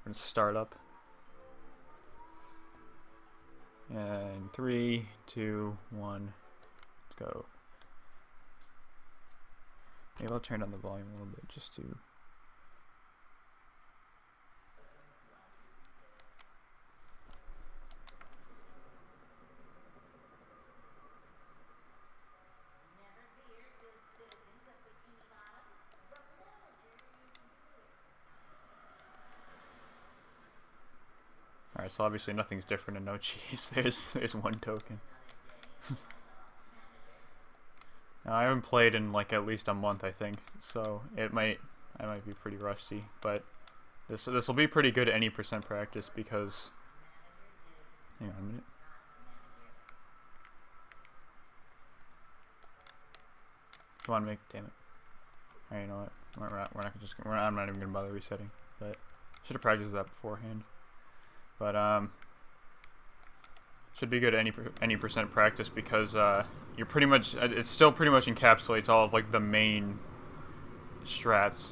We're gonna start up. And 3, 2, 1, let's go. Maybe I'll turn down the volume a little bit just to. Alright, so obviously nothing's different and no cheese. There's one token. Now, I haven't played in like at least a month, I think, so I might be pretty rusty, but this will be pretty good at any percent practice because. Hang on a minute. Come on, damn it. Alright, you know what? I'm not even gonna bother resetting, but should have practiced that beforehand. But should be good at any percent practice because you're pretty much it still pretty much encapsulates all of like the main strats.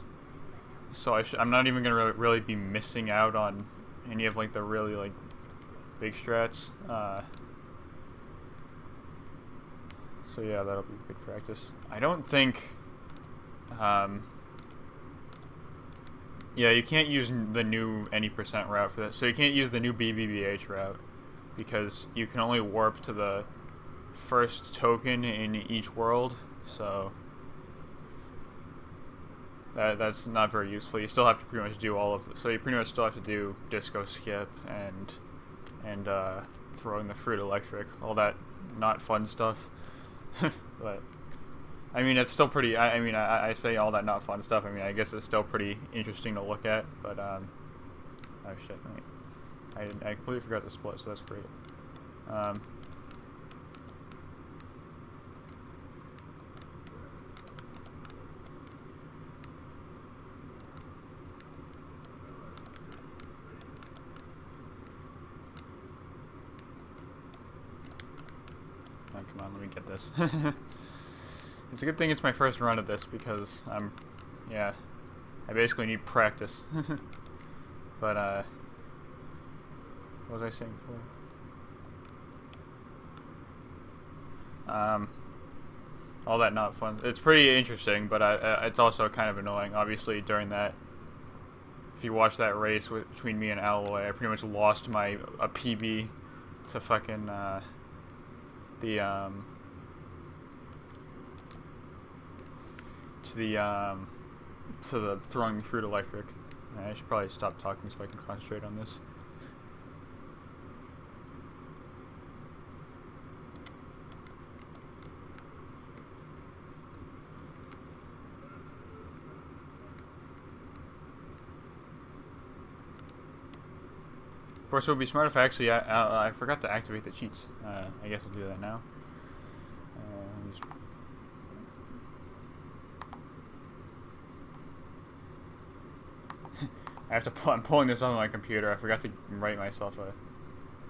So I'm not even gonna really be missing out on any of like the really like big strats. So yeah, that'll be good practice. I don't think. Yeah, you can't use the new any percent route for this. So you can't use the new BBBH route because you can only warp to the first token in each world. So that's not very useful. You still have to pretty much do all of so you pretty much still have to do disco skip and throwing the fruit electric, all that not fun stuff. But I mean, it's still pretty. I mean, I say all that not fun stuff. I mean, I guess it's still pretty interesting to look at. But oh shit! Wait. I completely forgot to split, so that's great. Oh, come on, let me get this. It's a good thing it's my first run of this because yeah, I basically need practice. But what was I saying before? All that not fun. It's pretty interesting, but it's also kind of annoying. Obviously, during that, if you watch that race between me and Alloy, I pretty much lost a PB to fucking to the throwing fruit electric. I should probably stop talking so I can concentrate on this. Of course, it would be smart if I forgot to activate the cheats. I guess we'll do that now. I'm pulling this on my computer. I forgot to write myself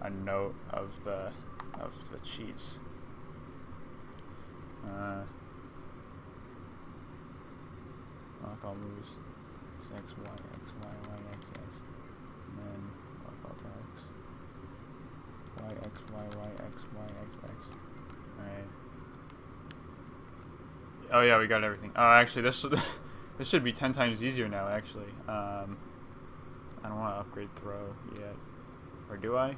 a note of the cheats. Lock all moves. X, Y, X, Y, Y, X, X. And then lock all tags. Y, X, Y, Y, X, Y, X, X. Alright. Oh yeah, we got everything. Oh, actually, this should be 10 times easier now, actually. I don't want to upgrade throw yet. Or do I?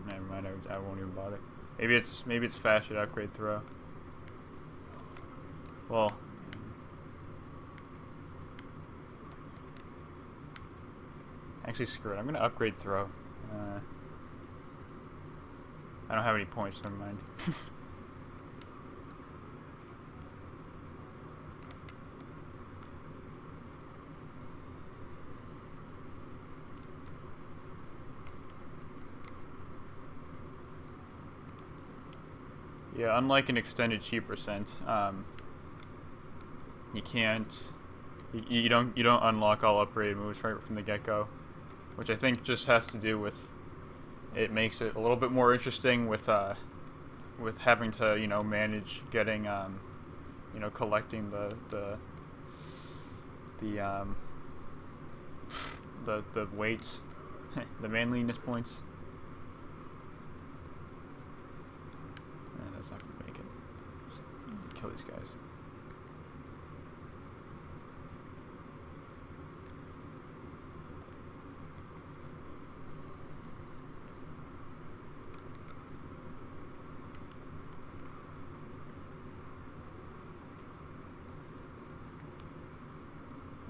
Never mind, I won't even bother. Maybe it's faster to upgrade throw. Well, actually screw it. I'm gonna upgrade throw. I don't have any points, never mind. Yeah, unlike an extended cheat percent, you can't, you don't unlock all upgrade moves right from the get-go, which I think just has to do with it makes it a little bit more interesting with having to manage getting collecting the weights The manliness points. That's not gonna make it. Just kill these guys.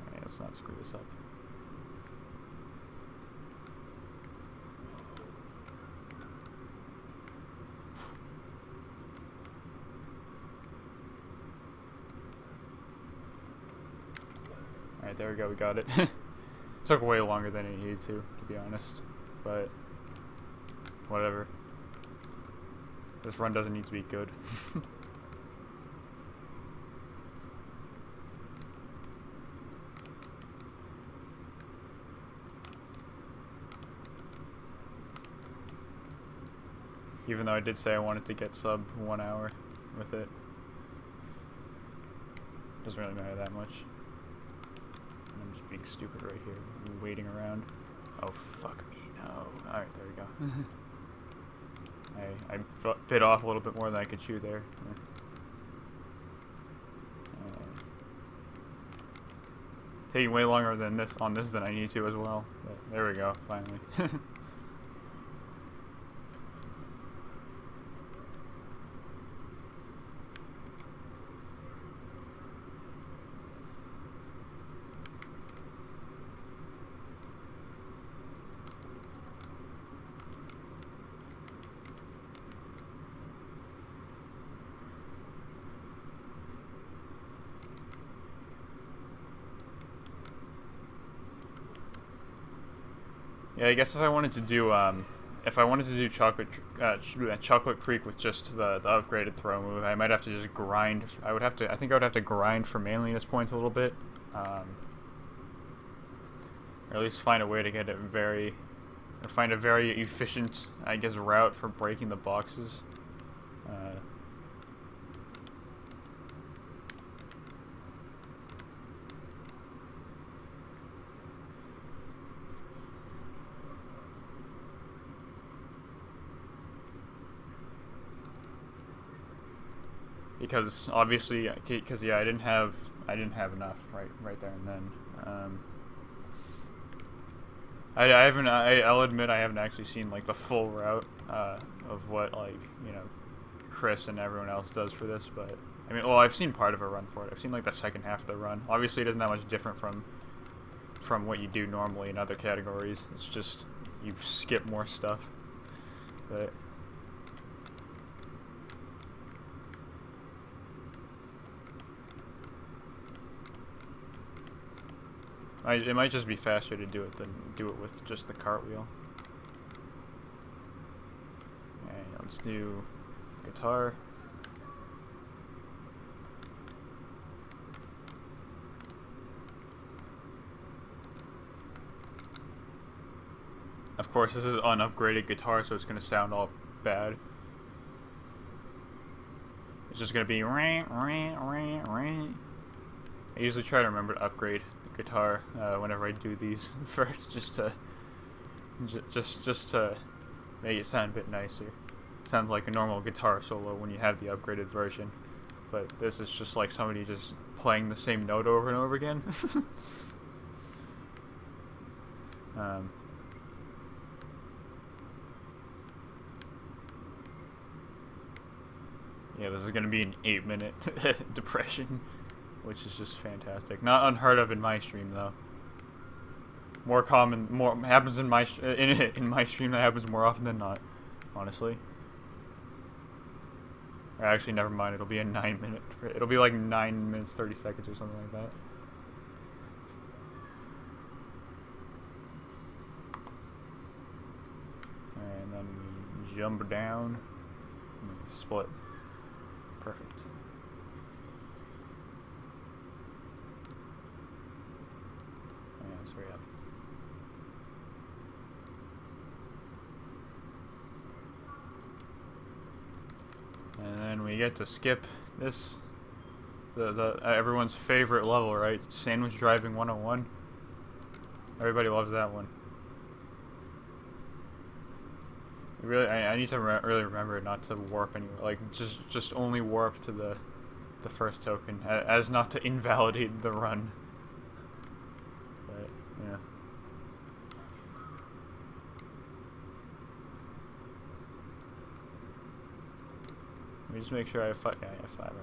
Alright, let's not screw this up. Alright, there we go, we got it. Took way longer than it needed to be honest. But, whatever. This run doesn't need to be good. Even though I did say I wanted to get sub 1 hour with it. Doesn't really matter that much. I'm just being stupid right here, waiting around. Oh, fuck me, no. Alright, there we go. I bit off a little bit more than I could chew there. Taking way longer than this on this than I need to as well. But there we go, finally. Yeah, I guess if I wanted to do Chocolate Creek with just the upgraded throw move, I might have to just grind. I think I would have to grind for manliness points a little bit, or at least find a way to get it find a very efficient, I guess, route for breaking the boxes. Because obviously, yeah, I didn't have enough right there and then. I'll admit I haven't actually seen like the full route of what, like, you know, Chris and everyone else does for this, but I mean, well, I've seen part of a run for it. I've seen like the second half of the run. Obviously, it isn't that much different from what you do normally in other categories. It's just you skip more stuff, but. It might just be faster to do it than do it with just the cartwheel. Alright, let's do guitar. Of course, this is an unupgraded guitar, so it's going to sound all bad. It's just going to be rant, rant, rant, rant. I usually try to remember to upgrade the guitar whenever I do these first, just to make it sound a bit nicer. Sounds like a normal guitar solo when you have the upgraded version, but this is just like somebody just playing the same note over and over again. Yeah, this is gonna be an 8-minute depression. Which is just fantastic. Not unheard of in my stream though. More happens in my stream that happens more often than not, honestly. Or actually, never mind. It'll be a 9-minute. It'll be like 9 minutes 30 seconds or something like that. And then we jump down. And split. Perfect. Hurry up. And then we get to skip this, the everyone's favorite level, right? Sandwich Driving 101. Everybody loves that one. Really, I need to really remember not to warp anywhere. Like, just only warp to the first token, as not to invalidate the run. But, yeah. Let me just make sure I have 5. Yeah, I have 5, alright.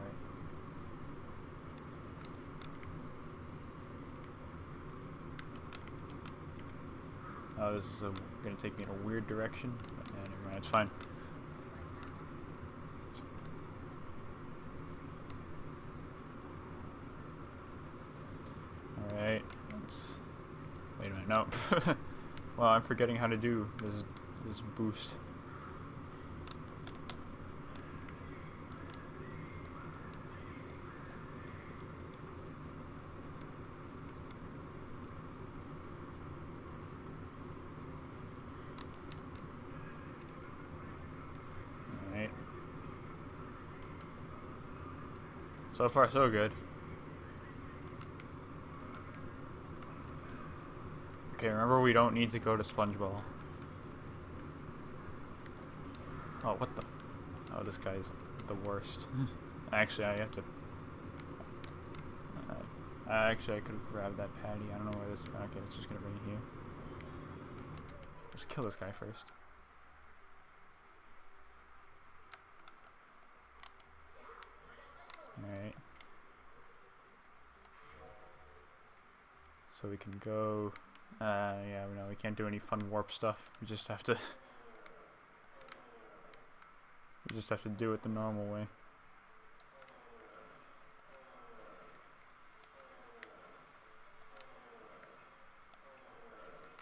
Oh, this is gonna take me in a weird direction. But, yeah, never mind, it's fine. Alright, let's... Wait a minute, no. Well, I'm forgetting how to do this boost. Alright. So far, so good. Okay, remember we don't need to go to Spongebob. Oh, what the? Oh, this guy's the worst. Actually, I have to... actually, I could have grabbed that patty. I don't know where this... Okay, it's just gonna bring it here. Just kill this guy first. Alright. So we can go... yeah, no, we can't do any fun warp stuff. We just have to... we just have to do it the normal way.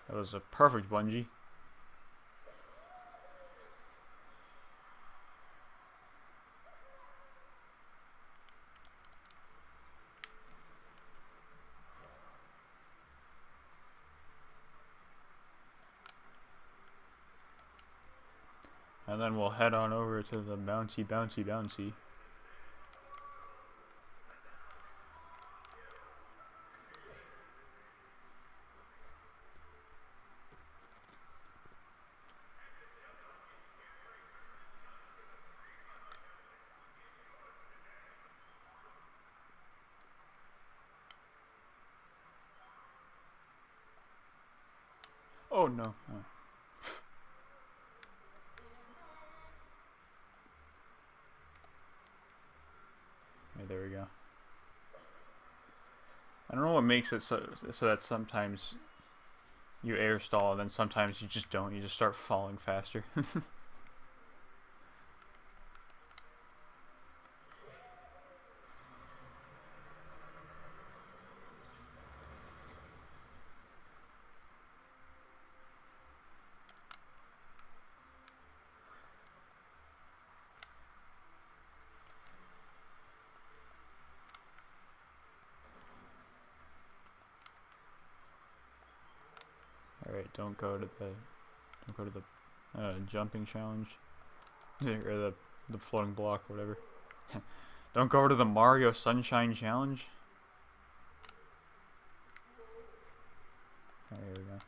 That was a perfect bungee. And then we'll head on over to the bouncy, bouncy, bouncy. Oh no. Oh. Okay, there we go. I don't know what makes it so that sometimes you air stall and then sometimes you just don't. You just start falling faster. Alright, don't go to the jumping challenge. Or the floating block, or whatever. Don't go to the Mario Sunshine Challenge. There we go.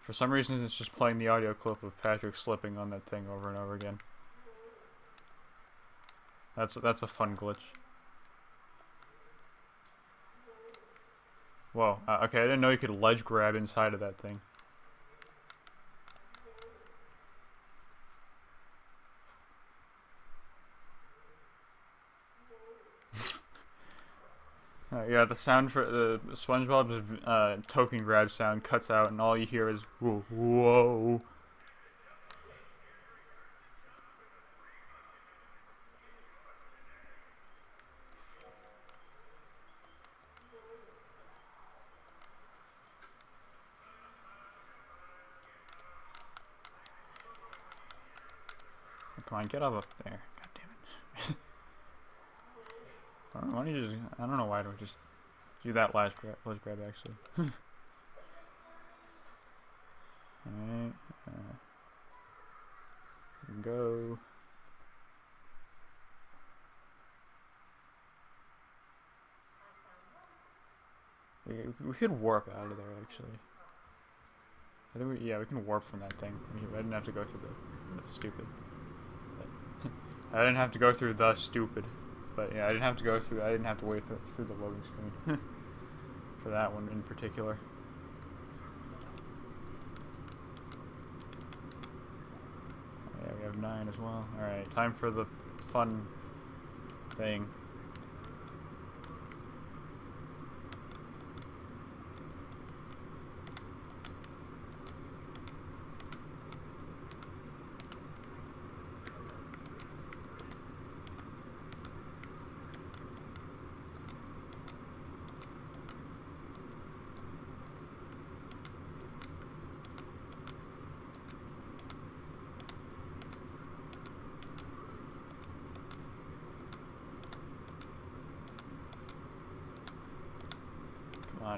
For some reason, it's just playing the audio clip of Patrick slipping on that thing over and over again. That's a fun glitch. Whoa. Okay, I didn't know you could ledge grab inside of that thing. Yeah, the sound for the SpongeBob's token grab sound cuts out, and all you hear is whoa, whoa. Come on, get up there. God damn it. Why don't you just... I don't know why I don't just do that last grab actually. Alright. Go. We could warp out of there, actually. I think yeah, we can warp from that thing. I didn't have to go through the stupid. I didn't have to go through the stupid. But yeah, I didn't have to go through. I didn't have to wait through the loading screen for that one in particular. Yeah, we have 9 as well. All right, time for the fun thing.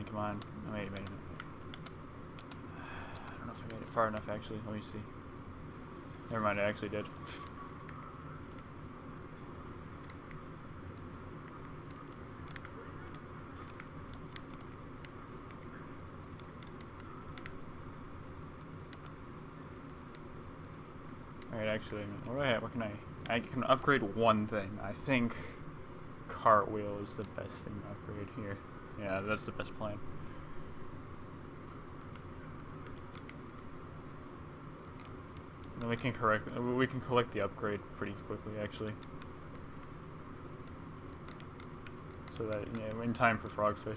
Come on. Oh, wait a minute. I don't know if I made it far enough, actually. Let me see. Never mind, I actually did. Alright, actually, what can I can upgrade one thing. I think cartwheel is the best thing to upgrade here. Yeah, that's the best plan. And we can collect the upgrade pretty quickly, actually. So that, yeah, we're in time for frogfish.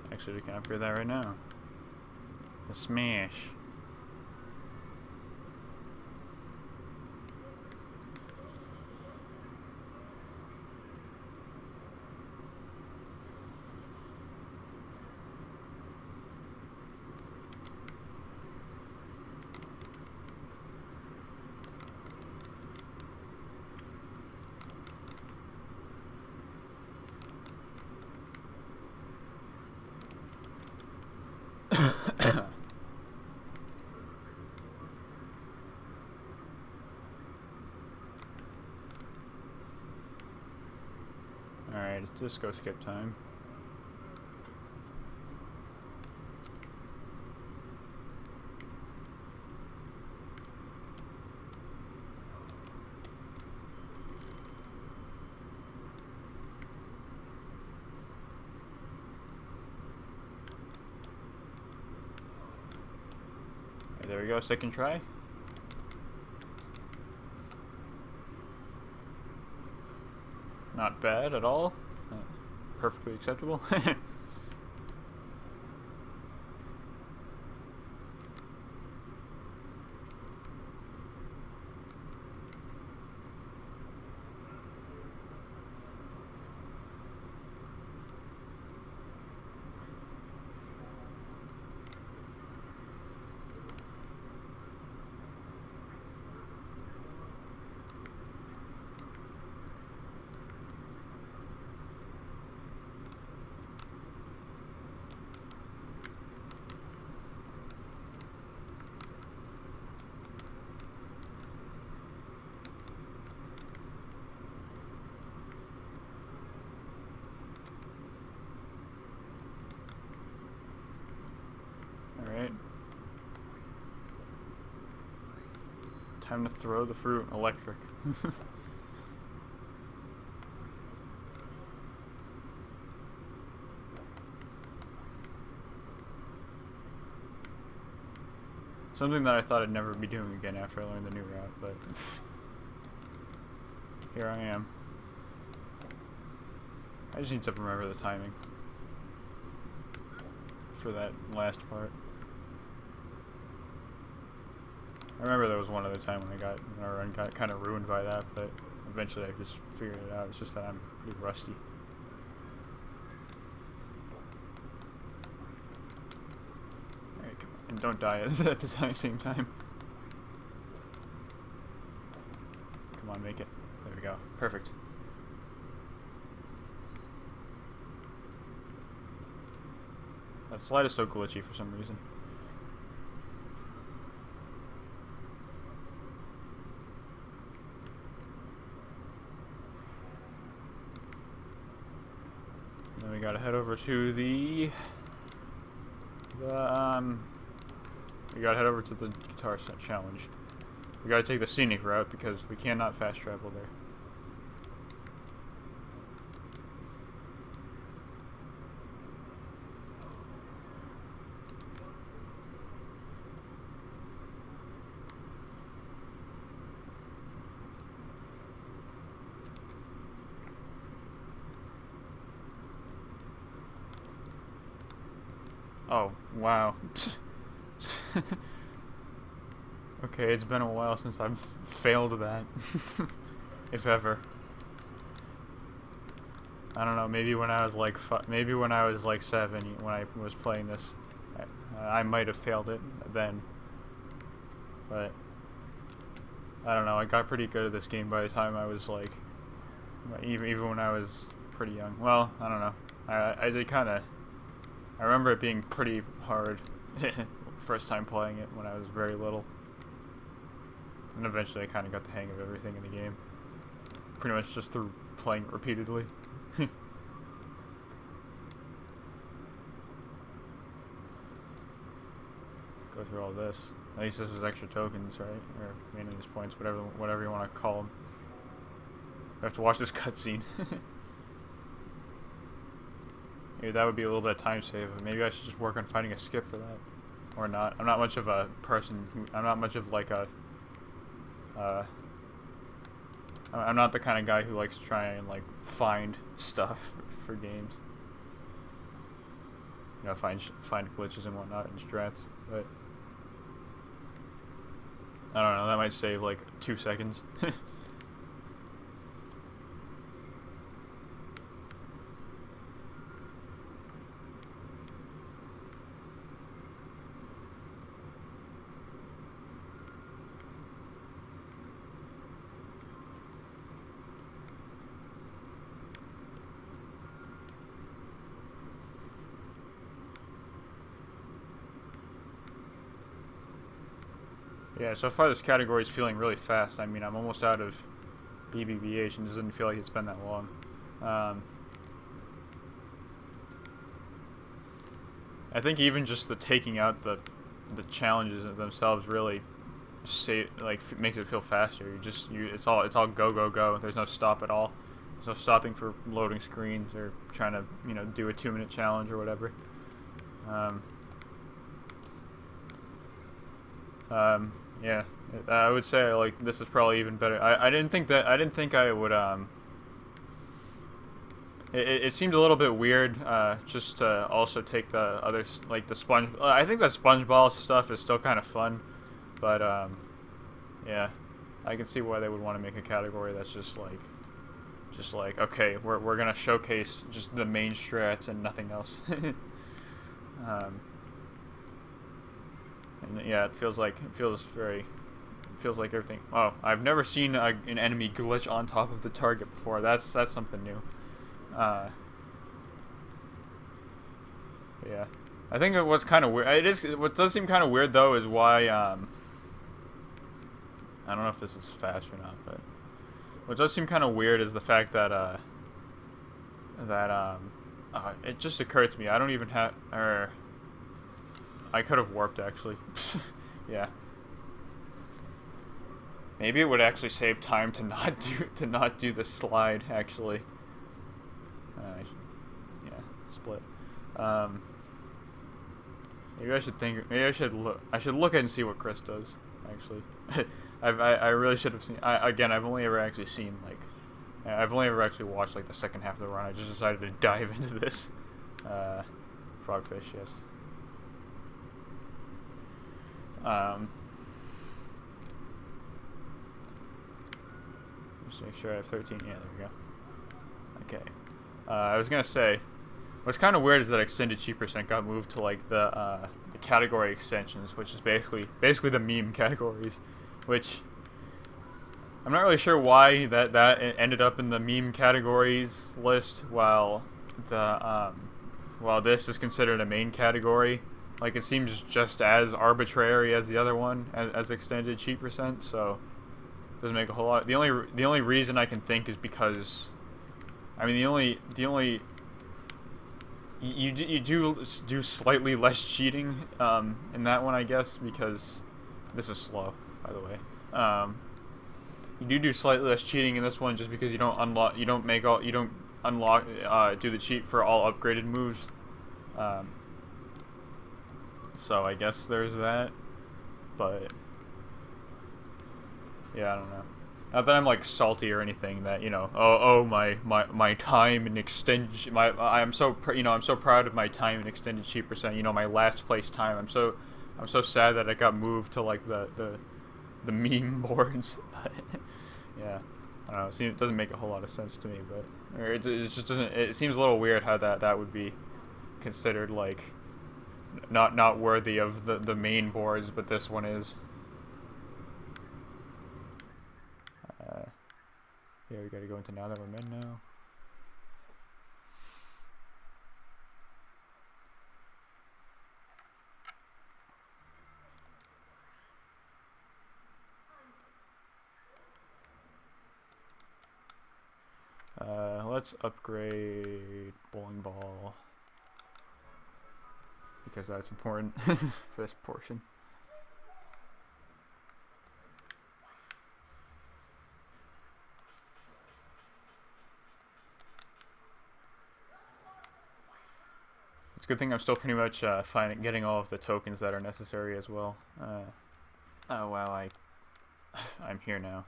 Actually, we can upgrade that right now. The smash. Alright, let's just go skip time. Right, there we go, second try. Not bad at all. Perfectly acceptable. Alright. Time to throw the fruit. Electric. Something that I thought I'd never be doing again after I learned the new route, but here I am. I just need to remember the timing for that last part. I remember there was one other time when our run got kind of ruined by that, but eventually I just figured it out. It's just that I'm pretty rusty. Alright, come on. And don't die at the same time. Come on, make it. There we go. Perfect. That slide is so glitchy for some reason. Then we gotta head over to the we gotta head over to the guitar set challenge. We gotta take the scenic route because we cannot fast travel there. Oh, wow. Okay, it's been a while since I've failed that. If ever. I don't know, maybe when I was like 7 when I was playing this. I might have failed it then. But I don't know, I got pretty good at this game by the time I was like even when I was pretty young. Well, I don't know. I did kinda I remember it being pretty hard first time playing it when I was very little. And eventually I kind of got the hang of everything in the game. Pretty much just through playing it repeatedly. Go through all this. At least this is extra tokens, right? Or mainly just points, whatever you want to call them. I have to watch this cutscene. Maybe that would be a little bit of time save. Maybe I should just work on finding a skip for that, or not. I'm not much of a person. I'm not much of like a. I'm not the kind of guy who likes to try and like find stuff for games. You know, find glitches and whatnot and strats, but I don't know. That might save like 2 seconds. Yeah, so far this category is feeling really fast. I mean, I'm almost out of BBBH and it doesn't feel like it's been that long. I think even just the taking out the challenges themselves really makes it feel faster. It's all go go go. There's no stop at all. There's no stopping for loading screens or trying to do a 2-minute challenge or whatever. Yeah, I would say like this is probably even better. I didn't think I would it seemed a little bit weird just to also take the others like the sponge. I think the Spongebob stuff is still kind of fun, but yeah, I can see why they would want to make a category that's just like okay, we're gonna showcase just the main strats and nothing else. And yeah, it feels like everything. Oh, I've never seen an enemy glitch on top of the target before. That's something new. Yeah, I think what's kind of weird. What does seem kind of weird though is why. I don't know if this is fast or not, but what does seem kind of weird is the fact that it just occurred to me. I don't even have I could have warped actually. Yeah. Maybe it would actually save time to not do the slide actually. Yeah, split. Maybe I should think. Maybe I should look. I should look at and see what Chris does. Actually, I really should have seen. Again, I've only ever actually seen like. I've only ever actually watched like the second half of the run. I just decided to dive into this. Frogfish, yes. Just make sure I have 13. Yeah, there we go. Okay. I was gonna say, what's kind of weird is that extended cheat percent got moved to like the category extensions, which is basically the meme categories, which I'm not really sure why that ended up in the meme categories list, while this is considered a main category. Like, it seems just as arbitrary as the other one, as extended cheat percent. So it doesn't make a whole lot. The only reason I can think is because, I mean, the only you do slightly less cheating in that one, I guess, because this is slow, by the way. You do slightly less cheating in this one just because you don't do the cheat for all upgraded moves. So I guess there's that, but yeah, I don't know. Not that I'm like salty or anything. That, you know, my time and extended I'm so proud of my time and extended cheat percent. You know, my last place time. I'm so sad that it got moved to like the meme boards. But yeah, I don't know. It doesn't make a whole lot of sense to me, but it just doesn't. It seems a little weird how that would be considered like not worthy of the main boards, but this one is. Yeah, we gotta go into now that we're men now. Let's upgrade bowling ball, because that's important for this portion. It's a good thing I'm still pretty much getting all of the tokens that are necessary as well. Oh wow, I'm here now.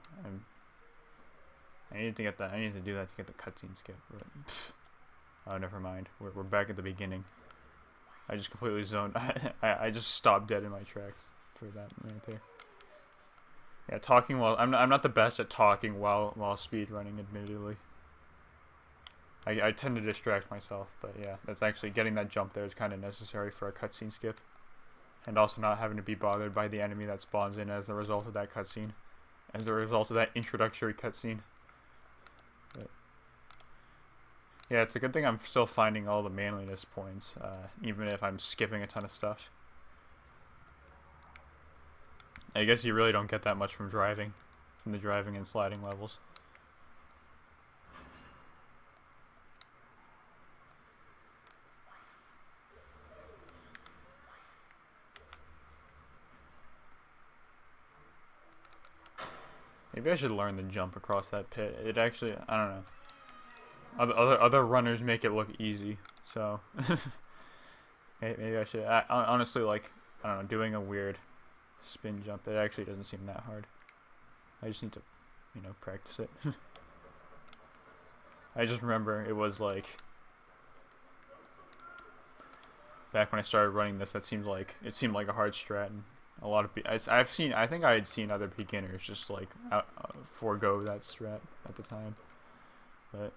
I need to get that. I need to do that to get the cutscene skip. But, oh, never mind. We're back at the beginning. I just completely zoned. I just stopped dead in my tracks for that right there. Yeah, talking while I'm not the best at talking while speed running, admittedly. I tend to distract myself, but yeah, that's actually getting that jump there is kind of necessary for a cutscene skip, and also not having to be bothered by the enemy that spawns in as a result of that cutscene, as a result of that introductory cutscene. Yeah, it's a good thing I'm still finding all the manliness points, even if I'm skipping a ton of stuff. I guess you really don't get that much from the driving and sliding levels. Maybe I should learn the jump across that pit. It actually, I don't know. Other runners make it look easy, so maybe I should. Honestly, like, I don't know, doing a weird spin jump, it actually doesn't seem that hard. I just need to, you know, practice it. I just remember it was like back when I started running this, it seemed like a hard strat, and a lot of I think I had seen other beginners just like forego that strat at the time, but.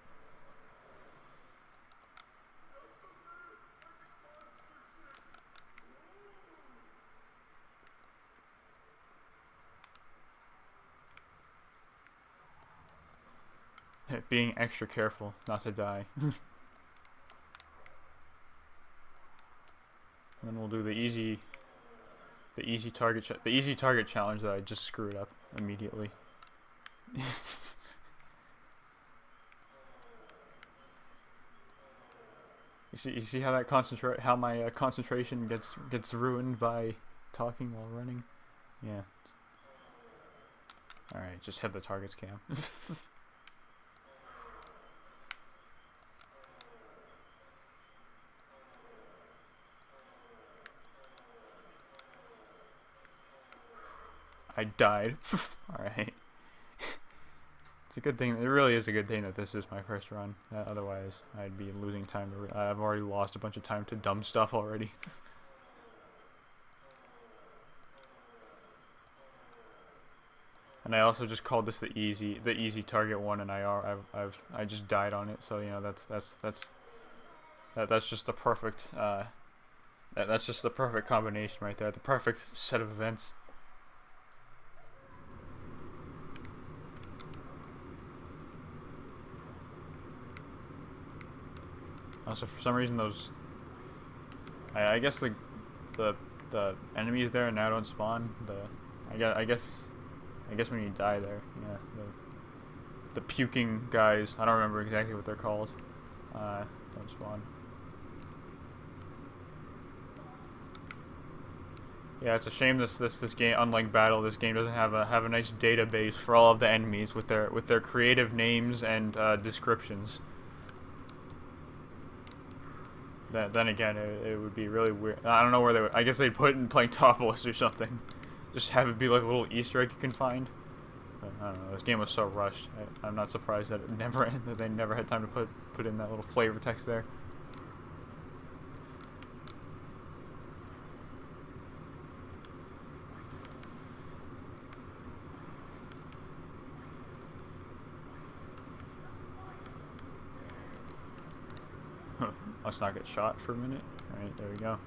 Being extra careful not to die. And then we'll do the easy target challenge that I just screwed up immediately. You see how my concentration gets ruined by talking while running? Yeah. All right, just hit the target's cam. I died. Alright. It's a good thing. It really is a good thing that this is my first run. Otherwise, I'd be losing time to. I've already lost a bunch of time to dumb stuff already. And I also just called this the easy target one, and I just died on it. So, you know, that's just the perfect that's just the perfect combination right there. The perfect set of events. Also, for some reason, those... I guess the enemies there now don't spawn. I guess when you die there, yeah, the puking guys, I don't remember exactly what they're called, don't spawn. Yeah, it's a shame this game, unlike Battle, this game doesn't have a nice database for all of the enemies with their creative names and descriptions. Then again, it would be really weird. I don't know where they would. I guess they'd put it in Planktopolis or something. Just have it be like a little Easter egg you can find. But I don't know. This game was so rushed. I'm not surprised that that they never had time to put in that little flavor text there. Let's not get shot for a minute. Alright, there we go.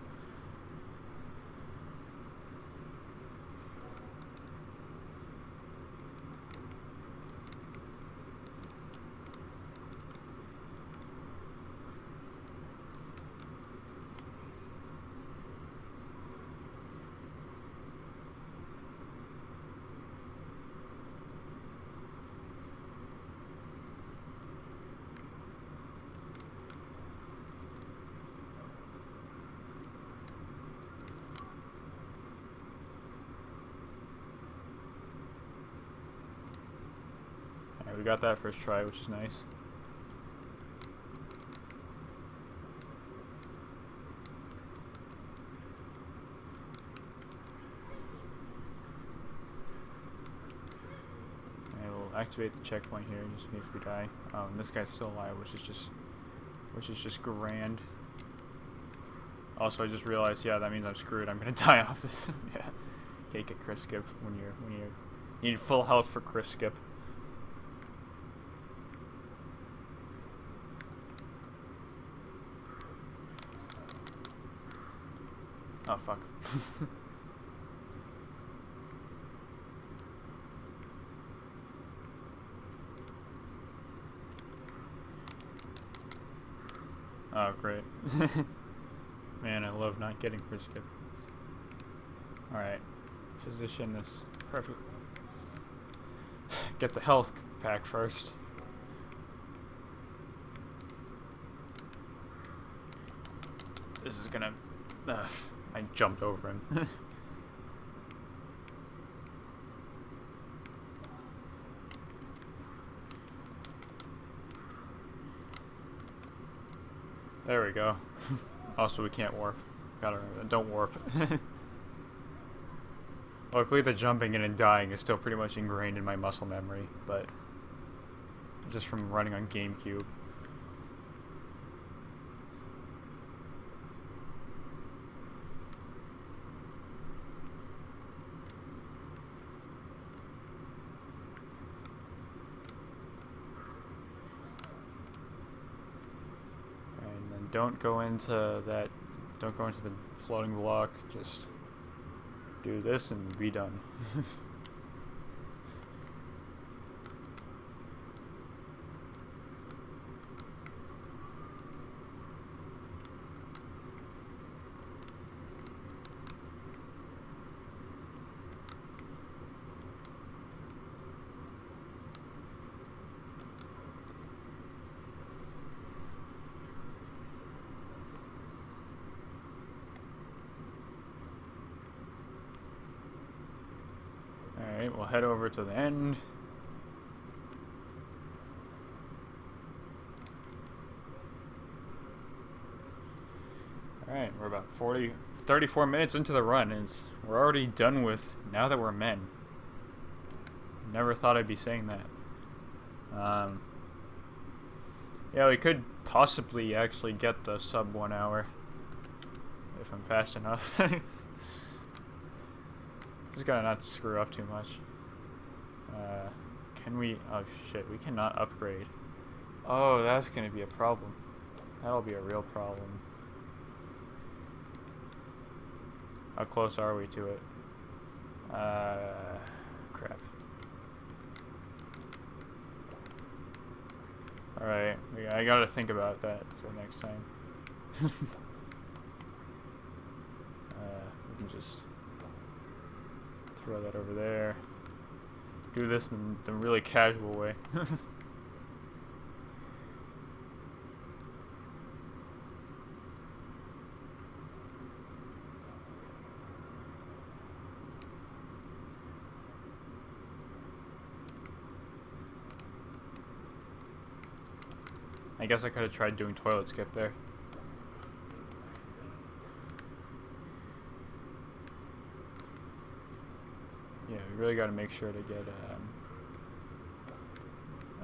We got that first try, which is nice. And we'll activate the checkpoint here just in case we die. And this guy's still alive, which is just grand. Also, I just realized, yeah, that means I'm screwed. I'm gonna die off this. Yeah, can't get Chris skip when you need full health for Chris skip. Oh, fuck. Oh, great. Man, I love not getting first skip. Alright. Position this perfect. Get the health pack first. This is gonna... I jumped over him. There we go. Also, we can't warp. Gotta remember that. Don't warp. Luckily, the jumping in and dying is still pretty much ingrained in my muscle memory, but just from running on GameCube. Don't go into the floating block, just do this and be done. Alright, we'll head over to the end. Alright, we're about 34 minutes into the run, and we're already done with Now That We're Men. Never thought I'd be saying that. Yeah, we could possibly actually get the sub 1 hour if I'm fast enough. Just gotta not screw up too much. Can we... Oh shit, we cannot upgrade. Oh, that's gonna be a problem. That'll be a real problem. How close are we to it? Crap. Alright, I gotta think about that for next time. We can just throw that over there. Do this in the really casual way. I guess I could have tried doing toilet skip there. Yeah, we really got to make sure to get.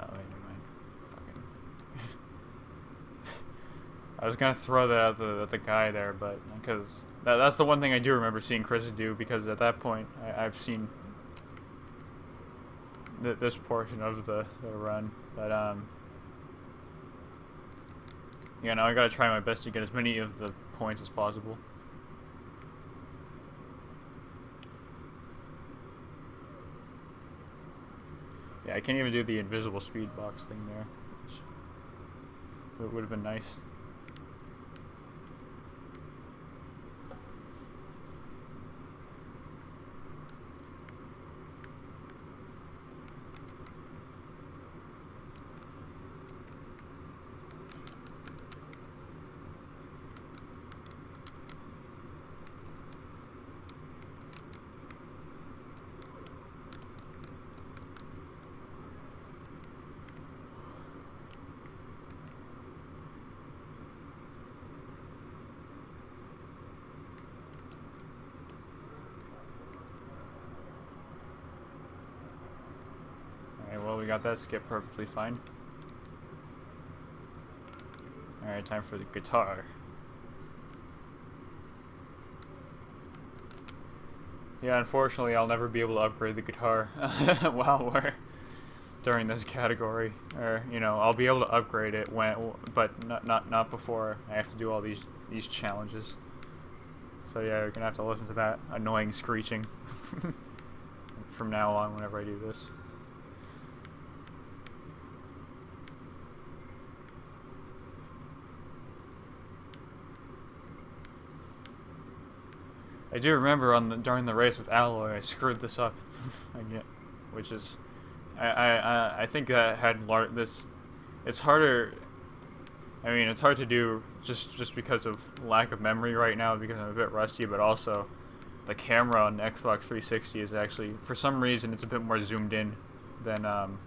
Oh wait, never mind. Fucking. I was gonna throw that at the guy there, but because that's the one thing I do remember seeing Chris do, because at that point I've seen this portion of the run, but yeah, now I gotta try my best to get as many of the points as possible. Yeah, I can't even do the invisible speed box thing there, which would have been nice. Well, we got that skip perfectly fine. Alright, time for the guitar. Yeah, unfortunately, I'll never be able to upgrade the guitar while we're during this category. Or, you know, I'll be able to upgrade it but not before I have to do all these challenges. So yeah, you're gonna have to listen to that annoying screeching from now on whenever I do this. I do remember during the race with Alloy, I screwed this up again, which is, I think that had it's harder. I mean, it's hard to do just because of lack of memory right now, because I'm a bit rusty, but also the camera on Xbox 360 is actually, for some reason, it's a bit more zoomed in than on,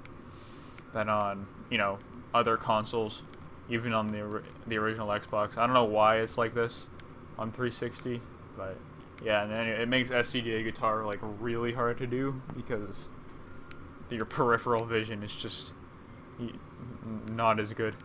you know, other consoles, even on the original Xbox. I don't know why it's like this on 360, but yeah, and then it makes SCDA guitar like really hard to do because your peripheral vision is just not as good.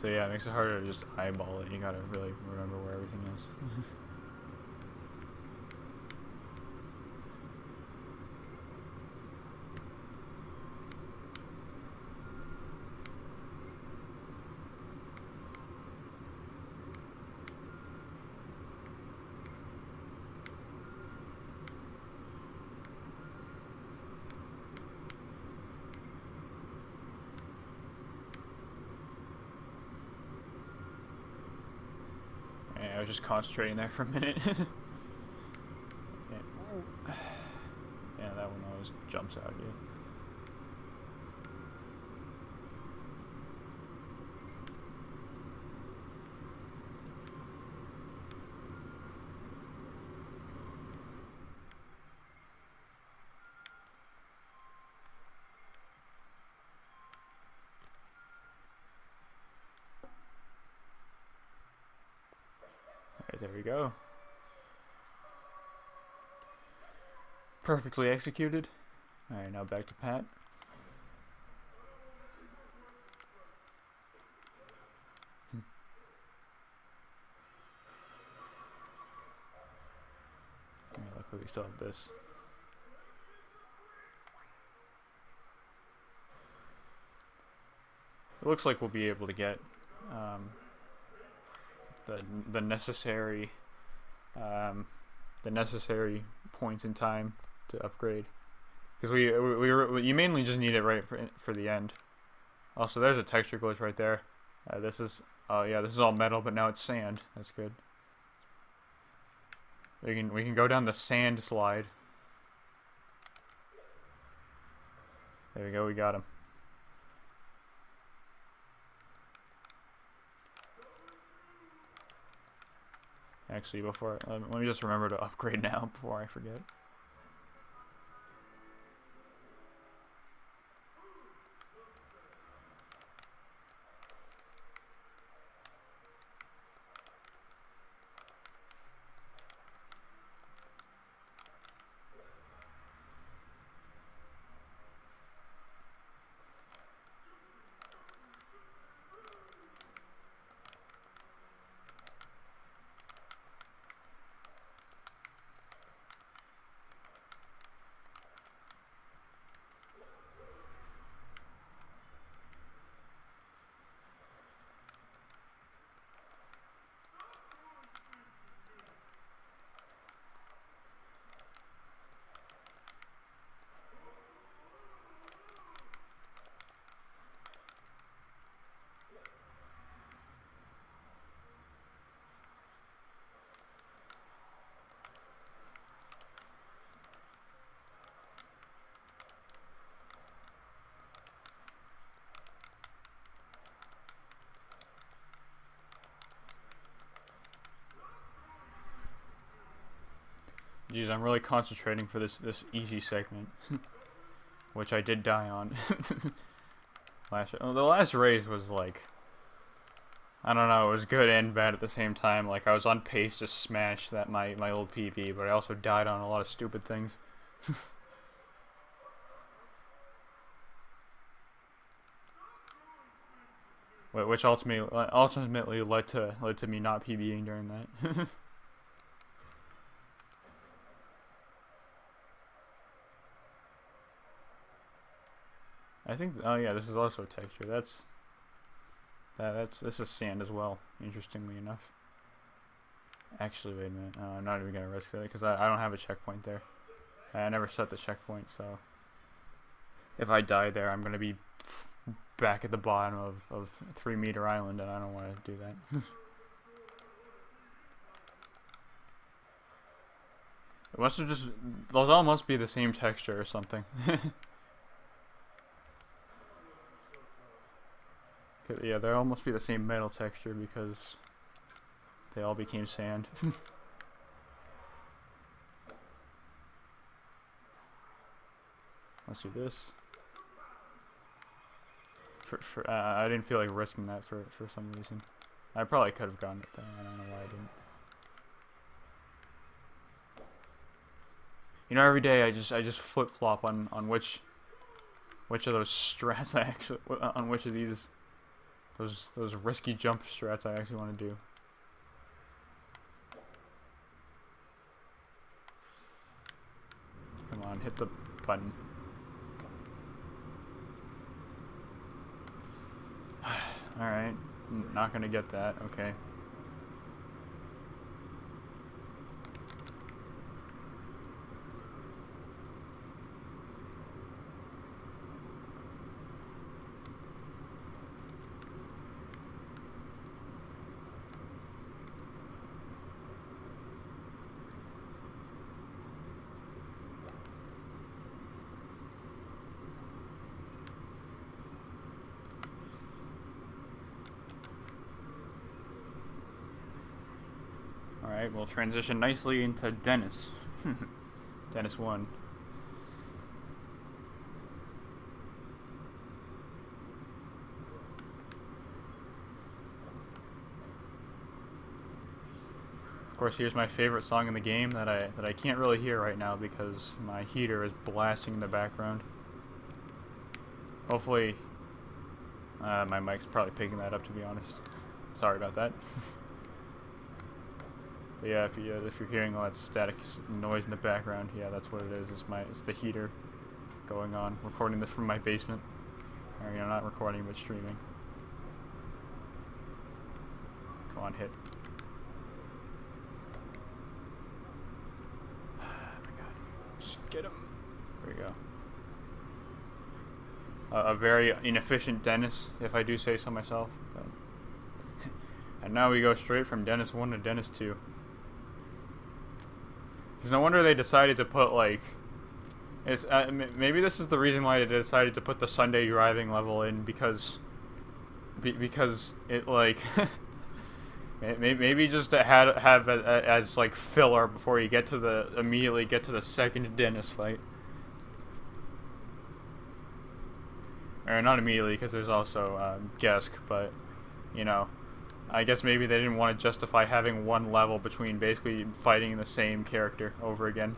So yeah, it makes it harder to just eyeball it. You gotta really remember where everything is. I was just concentrating there for a minute. Yeah, that one always jumps out at you. Alright, there we go. Perfectly executed. Alright, now back to Pat. Luckily we still have this. It looks like we'll be able to get the necessary the necessary points in time to upgrade. Because you mainly just need it right for the end. Also, there's a texture glitch right there. This is this is all metal, but now it's sand. That's good. We can go down the sand slide. There we go. We got him. Actually, before let me just remember to upgrade now before I forget. Jeez, I'm really concentrating for this easy segment, which I did die on. The last race was like, I don't know, it was good and bad at the same time. Like I was on pace to smash that my old PB, but I also died on a lot of stupid things. Which ultimately led to me not PBing during that. I think. Oh yeah, this is also texture. This is sand as well. Interestingly enough. Actually, wait a minute. I'm not even gonna risk it because I don't have a checkpoint there. I never set the checkpoint, so if I die there, I'm gonna be back at the bottom of 3 Meter Island, and I don't want to do that. It must have just. Those all must be the same texture or something. Yeah, they all must be the same metal texture because they all became sand. Let's do this. I didn't feel like risking that for some reason. I probably could have gotten it though. I don't know why I didn't. You know, every day I just flip flop on which of those strats I actually on which of these. Those risky jump strats I actually want to do. Come on, hit the button. Alright, not gonna get that, okay. Alright, we'll transition nicely into Dennis. Dennis 1. Of course, here's my favorite song in the game that I can't really hear right now because my heater is blasting in the background. Hopefully, my mic's probably picking that up, to be honest. Sorry about that. But yeah, if you're hearing all that static noise in the background, yeah, that's what it is. It's the heater going on. Recording this from my basement. Or, you know, not recording, but streaming. Come on, hit. Get him. There we go. A very inefficient Dennis, if I do say so myself. But and now we go straight from Dennis 1 to Dennis 2. There's no wonder they decided to put, like... It's maybe this is the reason why they decided to put the Sunday driving level in, because it, like... maybe just to have it as, like, filler before you get to immediately get to the second Dennis fight. Or not immediately, because there's also Gesk, but, you know, I guess maybe they didn't want to justify having one level between basically fighting the same character over again.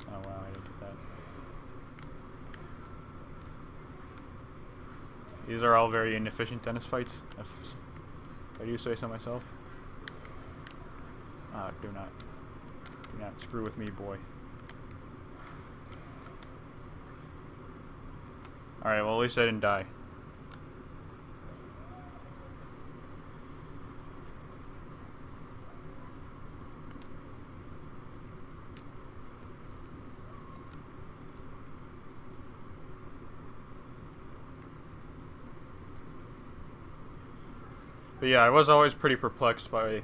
Oh wow, I didn't get that. These are all very inefficient Dennis fights, if I do say so myself. Do not screw with me, boy. Alright, well at least I didn't die. But yeah, I was always pretty perplexed by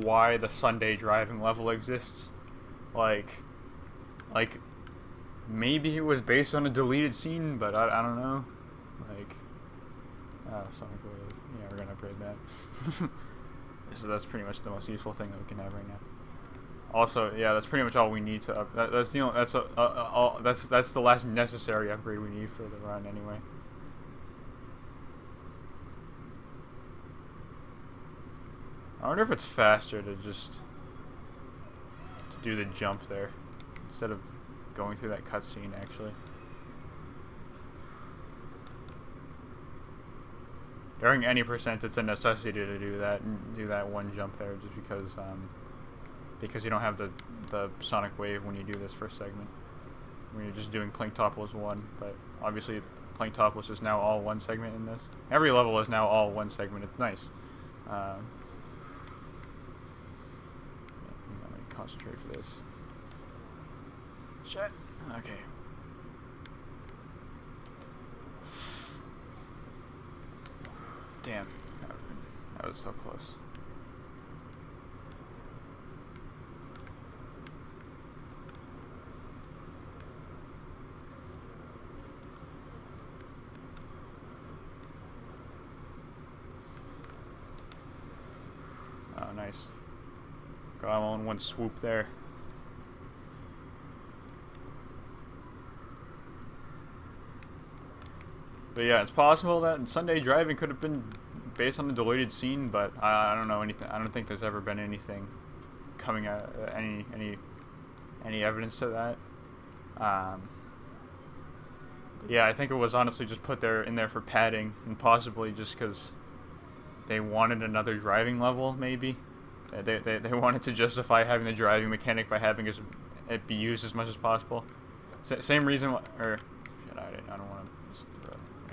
why the Sunday driving level exists. Like maybe it was based on a deleted scene, but I don't know. Like, Sonic Wave. Yeah, we're gonna upgrade that. So that's pretty much the most useful thing that we can have right now. Also, yeah, that's pretty much all we need to up. That's the only, that's the last necessary upgrade we need for the run anyway. I wonder if it's faster to do the jump there instead of going through that cutscene, actually. During any percent, it's a necessity to do that one jump there, just because you don't have the Sonic Wave when you do this first segment. When you're just doing Planktopolis 1, but obviously Planktopolis is now all one segment in this. Every level is now all one segment. It's nice. Concentrate for this. Shit. Okay. Damn. That was so close. Oh, nice. Got all in one swoop there. But yeah, it's possible that Sunday driving could have been based on a deleted scene, but I don't know anything. I don't think there's ever been anything coming out, any evidence to that. Yeah, I think it was honestly just put in there for padding, and possibly just because they wanted another driving level, maybe. They wanted to justify having the driving mechanic by having it be used as much as possible. Same reason, or shit, I don't want to.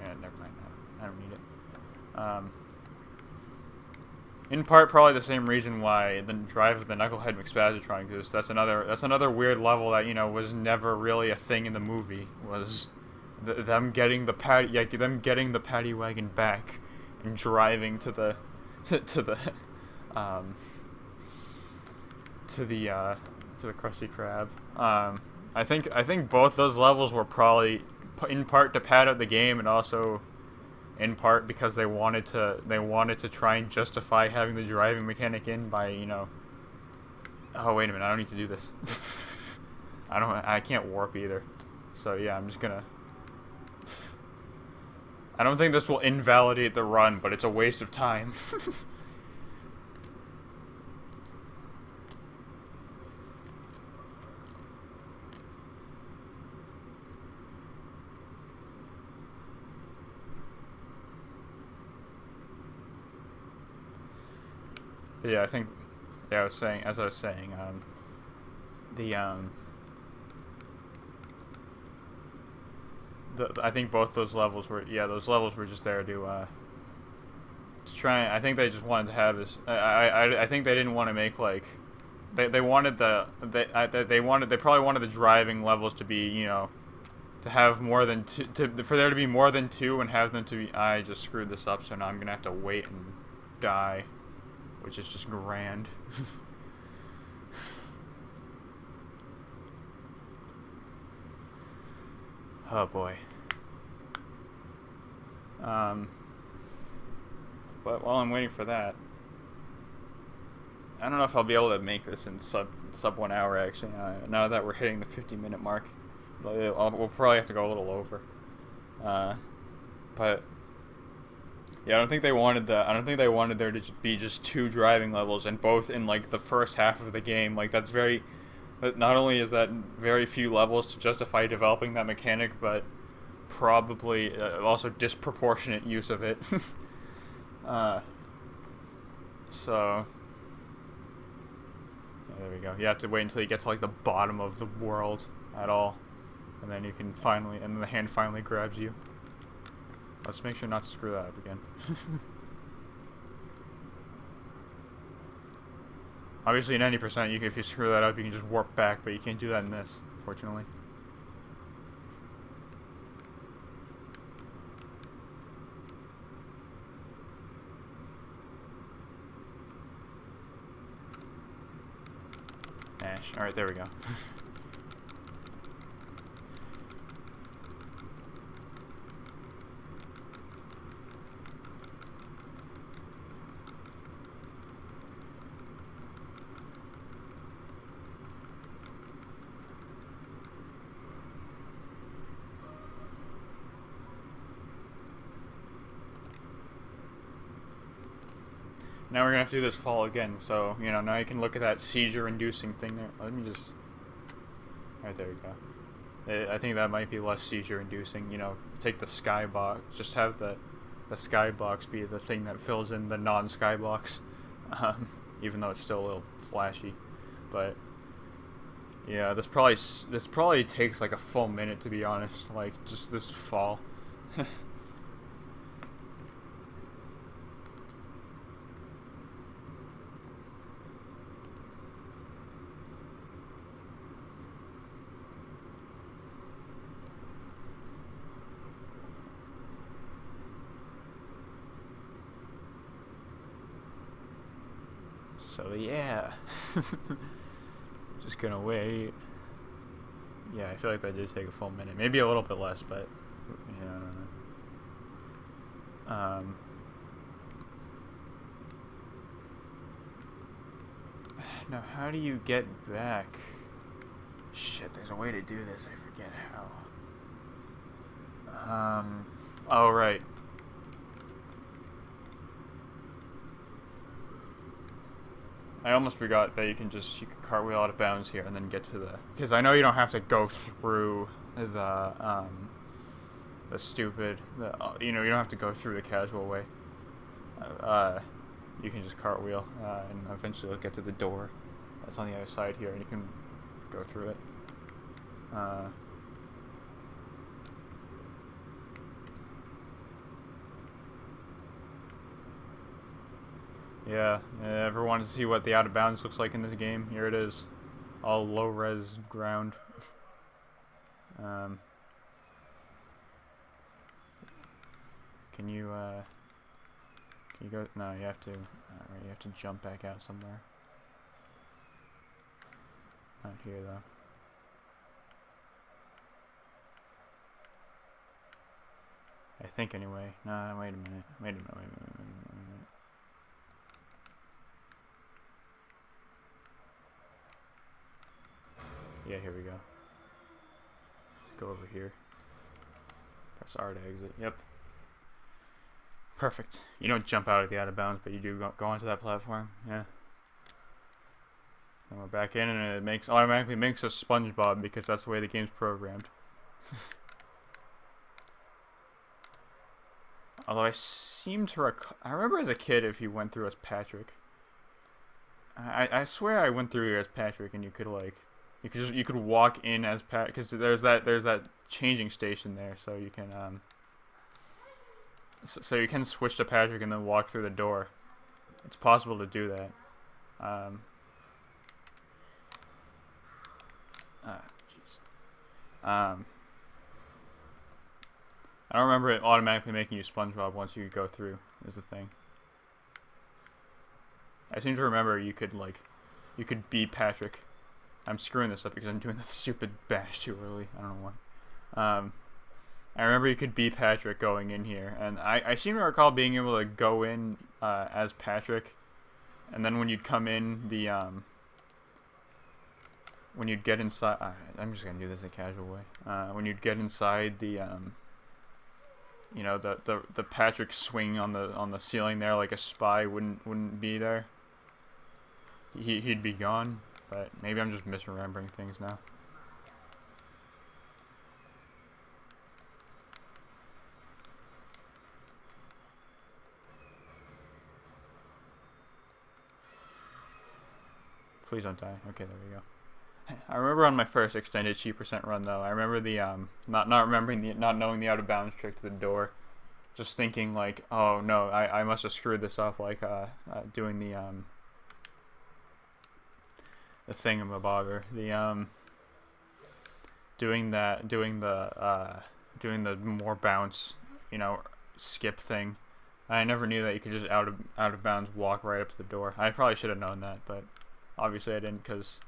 Yeah, never mind. I don't need it. In part, probably the same reason why the drive of the Knucklehead McSpazatron exists. That's another weird level that, you know, was never really a thing in the movie. Was them getting the paddy wagon back and driving to the Krusty Krab. I think both those levels were probably in part to pad out the game, and also in part because they wanted to try and justify having the driving mechanic in by, you know. Oh wait a minute, I don't need to do this. I can't warp either. So yeah, I'm just gonna. I don't think this will invalidate the run, but it's a waste of time. Yeah, I think, yeah, as I was saying, I think both those levels were, those levels were just there to, to try. I think they just wanted to have this. I think they didn't want to make like. They wanted they probably wanted the driving levels to be, you know, to have more than for there to be more than 2 and have them to be. I just screwed this up, so now I'm gonna have to wait and die, which is just grand. Oh boy. But while I'm waiting for that, I don't know if I'll be able to make this in sub 1 hour actually. Now that we're hitting the 50-minute mark, we'll probably have to go a little over. But yeah, I don't think they wanted there to be just 2 driving levels, and both in like the first half of the game. Like that's very. Not only is that very few levels to justify developing that mechanic, but probably also disproportionate use of it. So yeah, there we go. You have to wait until you get to like the bottom of the world at all, and then you can finally, and then the hand finally grabs you. Let's make sure not to screw that up again. Obviously, in 90%, if you screw that up, you can just warp back, but you can't do that in this, fortunately. Ash. Alright, there we go. Now we're gonna have to do this fall again, so, you know, now you can look at that seizure-inducing thing there. Let me just... Alright, there we go. I think that might be less seizure-inducing, you know, take the skybox, just have the skybox be the thing that fills in the non-skybox, even though it's still a little flashy, but, yeah, this probably takes like a full minute, to be honest, like, just this fall. So yeah, just gonna wait. Yeah, I feel like that did take a full minute, maybe a little bit less, but yeah, I don't know. Now how do you get back? Shit, there's a way to do this. I forget how. Oh right. I almost forgot that you can cartwheel out of bounds here and then get to the, because I know you don't have to go through the stupid, you know, you don't have to go through the casual way. You can just cartwheel and eventually you'll get to the door that's on the other side here, and you can go through it. Yeah, ever wanted to see what the out of bounds looks like in this game? Here it is. All low res ground. Can you go? No, you have to. Alright, you have to jump back out somewhere. Not here though. I think anyway. Nah, wait a minute. Wait a minute. Yeah, here we go. Go over here. Press R to exit. Yep. Perfect. You don't jump out of the out of bounds, but you do go onto that platform. Yeah. And we're back in, and it automatically makes us Spongebob because that's the way the game's programmed. Although I seem to I remember as a kid if you went through as Patrick. I swear I went through here as Patrick, and you could like. You could walk in as Pat, because there's that changing station there, so you can So you can switch to Patrick and then walk through the door. It's possible to do that. Jeez. I don't remember it automatically making you Spongebob once you go through, is the thing. I seem to remember you could be Patrick. I'm screwing this up because I'm doing the stupid bash too early. I don't know why. I remember you could be Patrick going in here, and I seem to recall being able to go in as Patrick, and then when you'd come in, when you'd get inside, I'm just gonna do this a casual way. When you'd get inside the you know, the Patrick swing on the ceiling there, like a spy wouldn't be there. He'd be gone, but maybe I'm just misremembering things now. Please don't die. Okay, there we go. I remember on my first extended cheat percent run though, I remember the not knowing the out of bounds trick to the door, just thinking like, oh no, I must have screwed this up, like doing the thingamabobber, doing the more bounce, you know, skip thing. I never knew that you could just out of bounds walk right up to the door. I probably should have known that, but obviously I didn't because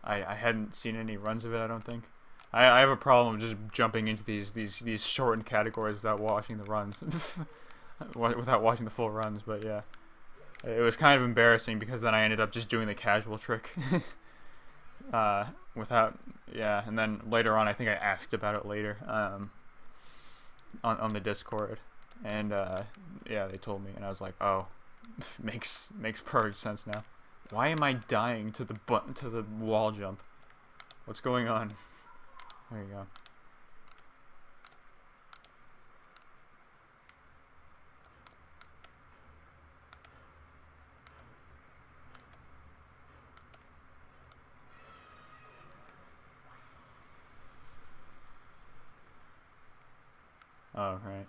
I hadn't seen any runs of it, I don't think. I have a problem just jumping into these shortened categories without watching the runs. Without watching the full runs, but yeah. It was kind of embarrassing because then I ended up just doing the casual trick. Yeah, and then later on I think I asked about it later on the Discord. And yeah, they told me and I was like, oh, makes perfect sense now. Why am I dying to the wall jump? What's going on? There you go. Oh, right.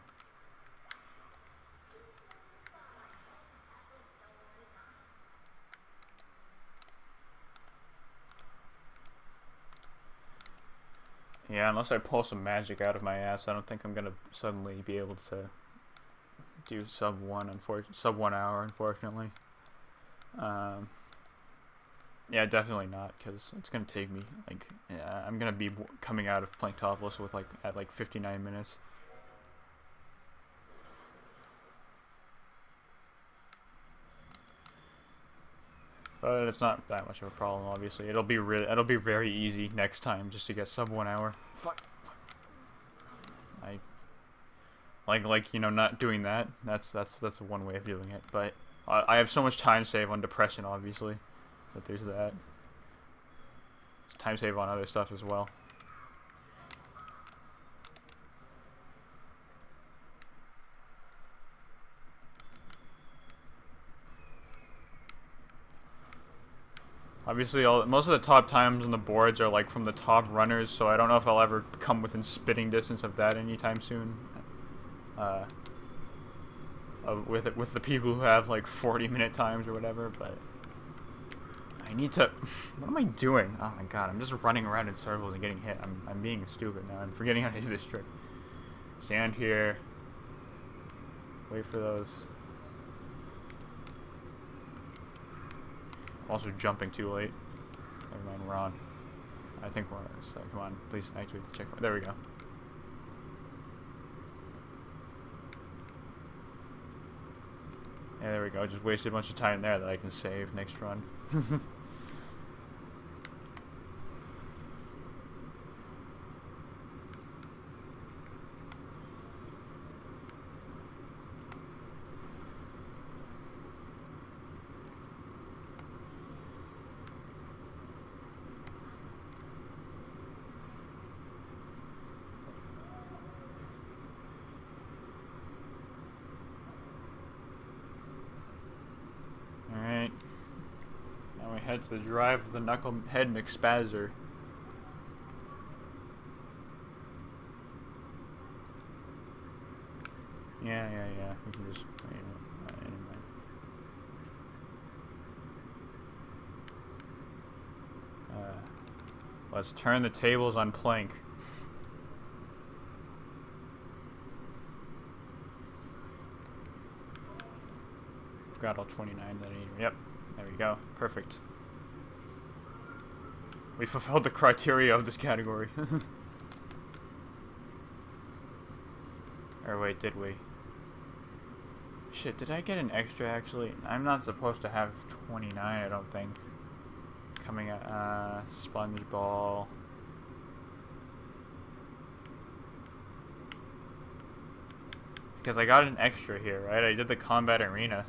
Yeah, unless I pull some magic out of my ass, I don't think I'm gonna suddenly be able to do sub 1 hour, unfortunately. Yeah, definitely not, because it's gonna take me like, yeah, I'm gonna be coming out of playing topless with at 59 minutes. But it's not that much of a problem, obviously. It'll be very easy next time just to get sub 1 hour. Fuck. You know, not doing that. That's one way of doing it. But I have so much time save on depression, obviously, that there's that. There's time save on other stuff as well. Obviously, most of the top times on the boards are like from the top runners, so I don't know if I'll ever come within spitting distance of that anytime soon. With the people who have like 40-minute times or whatever, but I need to. What am I doing? Oh my god, I'm just running around in circles and getting hit. I'm being stupid now. I'm forgetting how to do this trick. Stand here. Wait for those. Also jumping too late. Never mind, we're on. I think we're on. So come on, please activate the checkpoint. There we go. Yeah, there we go. Just wasted a bunch of time there that I can save next run. Head to the drive of the Knucklehead McSpazzer. Yeah. We can just, never mind. Let's turn the tables on plank. Got all 29 that I need. Yep, there we go. Perfect. We fulfilled the criteria of this category. Or wait, did we? Shit, did I get an extra actually? I'm not supposed to have 29, I don't think. Coming at, Spongebob. Because I got an extra here, right? I did the combat arena.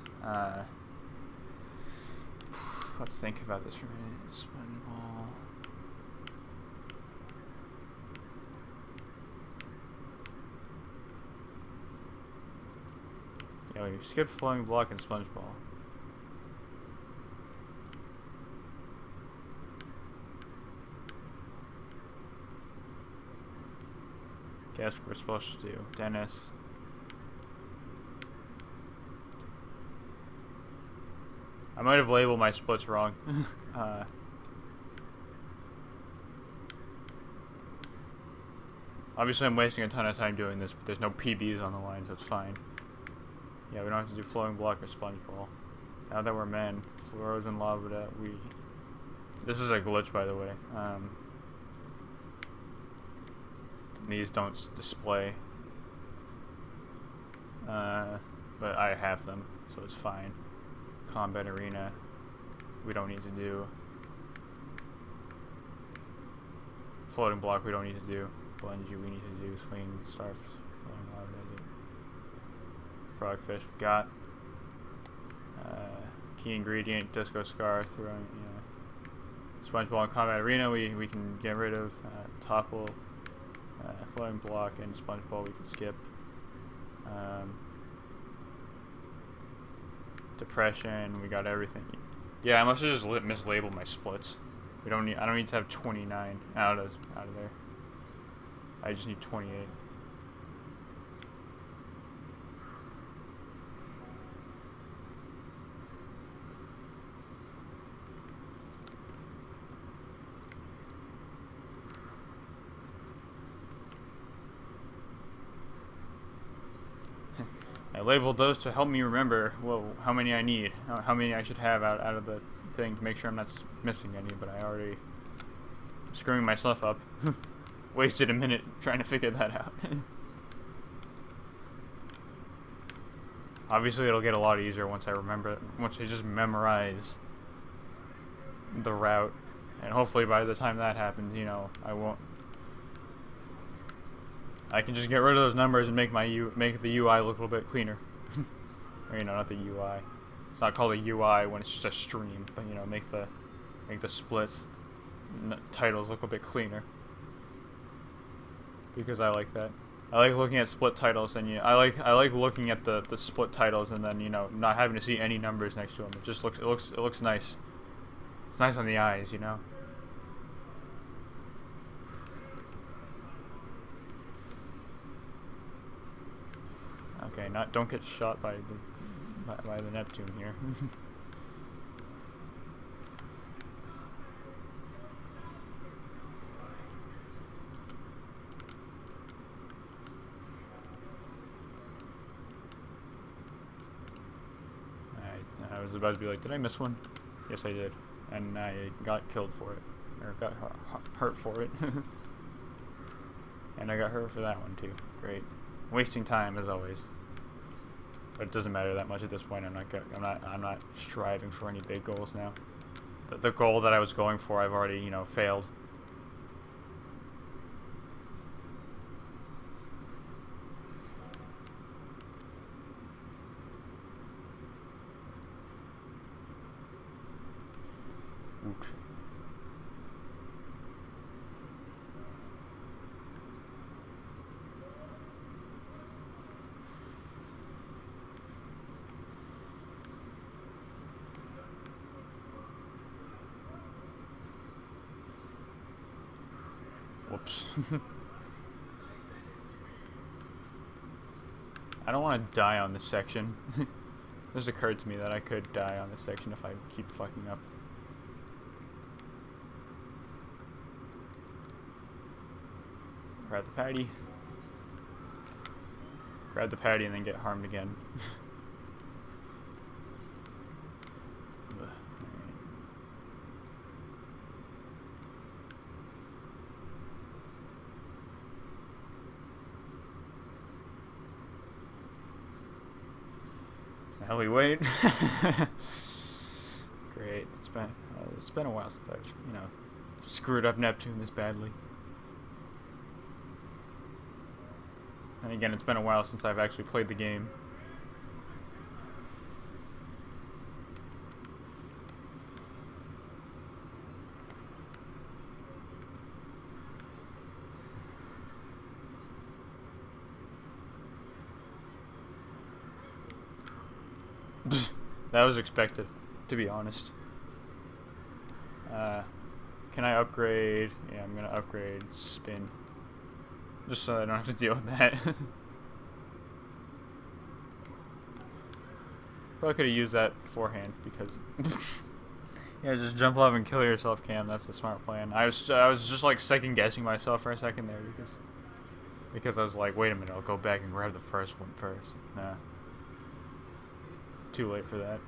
Let's think about this for a minute. Spongebob. Yeah, we skipped flowing block and Spongebob. Guess what we're supposed to do. Dennis. I might have labeled my splits wrong. Obviously I'm wasting a ton of time doing this, but there's no PBs on the line, so it's fine. Yeah, we don't have to do flowing block or Spongebob. Now that we're men, frozen lava, this is a glitch, by the way. These don't display. But I have them, so it's fine. Combat arena, we don't need to do. Floating block, we don't need to do. Bungee, we need to do. Swing, starf, frogfish, got. Key ingredient, disco scar, throwing, Spongebob and combat arena, we can get rid of. Topple, floating block, and Spongebob we can skip. Depression, we got everything. Yeah, I must have just mislabeled my splits. I don't need to have 29 out of there. I just need 28. I labeled those to help me remember, how many I need, how many I should have out of the thing to make sure I'm not missing any, but I already screwing myself up. Wasted a minute trying to figure that out. Obviously it'll get a lot easier once I just memorize the route, and hopefully by the time that happens, I can just get rid of those numbers and make the UI look a little bit cleaner. Or, not the UI. It's not called a UI when it's just a stream, but make the splits titles look a bit cleaner. Because I like that. I like looking at split titles, and I like looking at the split titles, and then not having to see any numbers next to them. It just looks nice. It's nice on the eyes, Okay, don't get shot by the Neptune here. I was about to be like, did I miss one? Yes, I did, and I got killed for it, or got hurt for it, and I got hurt for that one too. Great, wasting time as always. But it doesn't matter that much at this point. I'm not striving for any big goals now. The goal that I was going for, I've already, failed. Oot. Whoops. I don't want to die on this section. It just occurred to me that I could die on this section if I keep fucking up. Grab the patty. Grab the patty and then get harmed again. Hell we wait. Great. It's been a while since I've, you know, screwed up Neptune this badly. And again, it's been a while since I've actually played the game. That was expected, to be honest. Can I upgrade? Yeah, I'm gonna upgrade spin. Just so I don't have to deal with that. Probably could have used that beforehand because yeah, just jump up and kill yourself, Cam. That's the smart plan. I was just like second guessing myself for a second there because I was like, wait a minute, I'll go back and grab the first one first. Nah. Too late for that.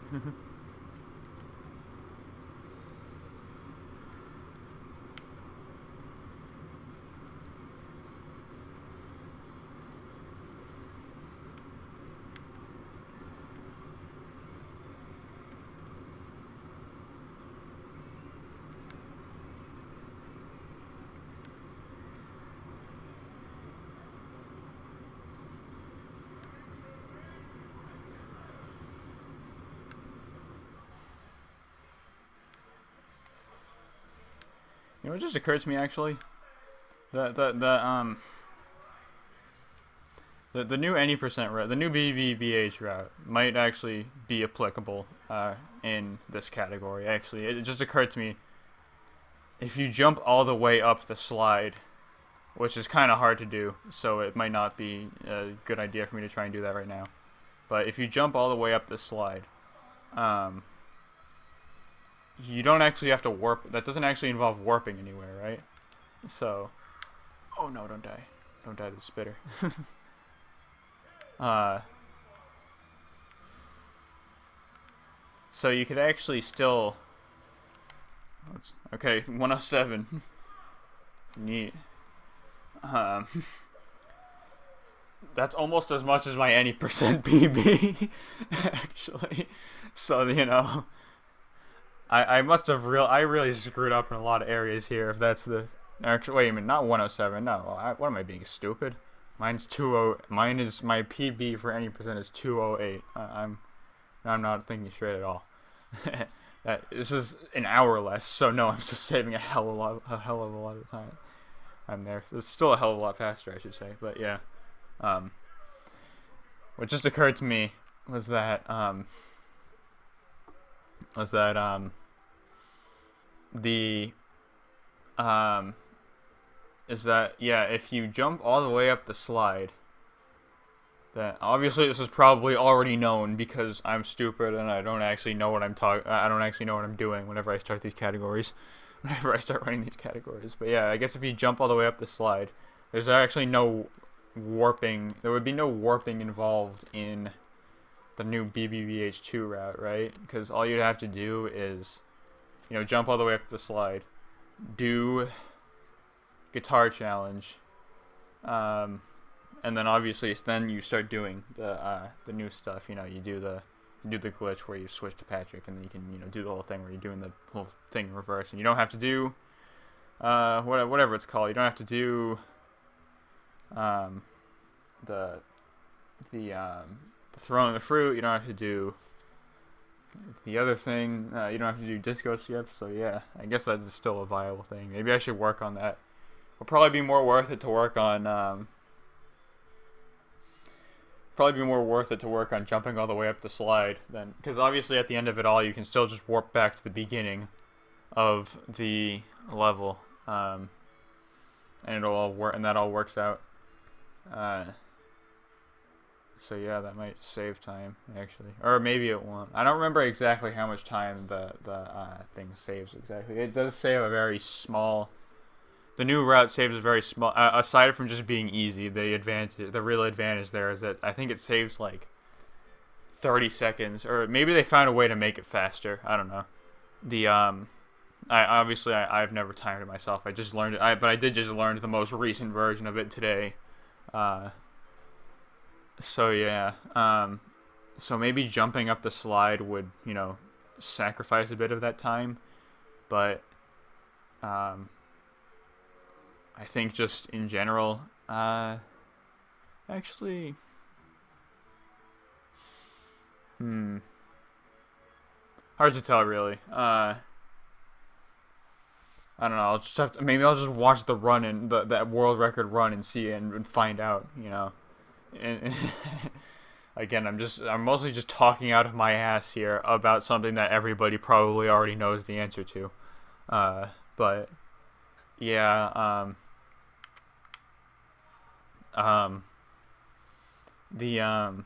You know, it just occurred to me actually. The new any percent route, the new BBBH route might actually be applicable in this category. Actually, it just occurred to me. If you jump all the way up the slide, which is kind of hard to do, so it might not be a good idea for me to try and do that right now. But if you jump all the way up the slide, you don't actually have to warp. That doesn't actually involve warping anywhere, right? So, oh no, don't die. Don't die to the spitter. So you could actually still... Okay, 107. Neat. That's almost as much as my any percent PB, actually. So, you know... I must have I really screwed up in a lot of areas here. If that's the actually, wait a minute, not 107. No, what am I being stupid? Mine's 20. Mine is my PB for any percent is 208. I'm not thinking straight at all. This is an hour less, so no, I'm still saving a hell of a lot of time. I'm there. It's still a hell of a lot faster, I should say. But yeah, what just occurred to me was that yeah, if you jump all the way up the slide, then obviously this is probably already known because I'm stupid and I don't actually know what I don't actually know what I'm doing whenever I start these categories, whenever I start running these categories. But yeah, I guess if you jump all the way up the slide, there's actually no warping. There would be no warping involved in the new BBBH2 route, right? Because all you'd have to do is, you know, jump all the way up the slide, do guitar challenge, and then obviously then you start doing the new stuff. You know, you do the glitch where you switch to Patrick, and then you can, you know, do the whole thing where you're doing the whole thing in reverse, and you don't have to do whatever it's called. You don't have to do the throwing the fruit. You don't have to do the other thing. You don't have to do disco skips. So yeah, I guess that's still a viable thing. Maybe I should work on that. It'll probably be more worth it to work on jumping all the way up the slide then, because obviously at the end of it all you can still just warp back to the beginning of the level, and it'll all work, and that all works out. So yeah, that might save time actually, or maybe it won't. I don't remember exactly how much time the thing saves exactly. It does save a very small. The new route saves a very small. Aside from just being easy, the real advantage there is that I think it saves like 30 seconds, or maybe they found a way to make it faster. I don't know. The I've never timed it myself. I just learned it. But I did just learn the most recent version of it today. So yeah. So maybe jumping up the slide would, sacrifice a bit of that time, but I think just in general, actually, hard to tell really. I don't know. I'll just maybe I'll just watch the run and that world record run and see and find out. And again, I'm mostly just talking out of my ass here about something that everybody probably already knows the answer to. But yeah, the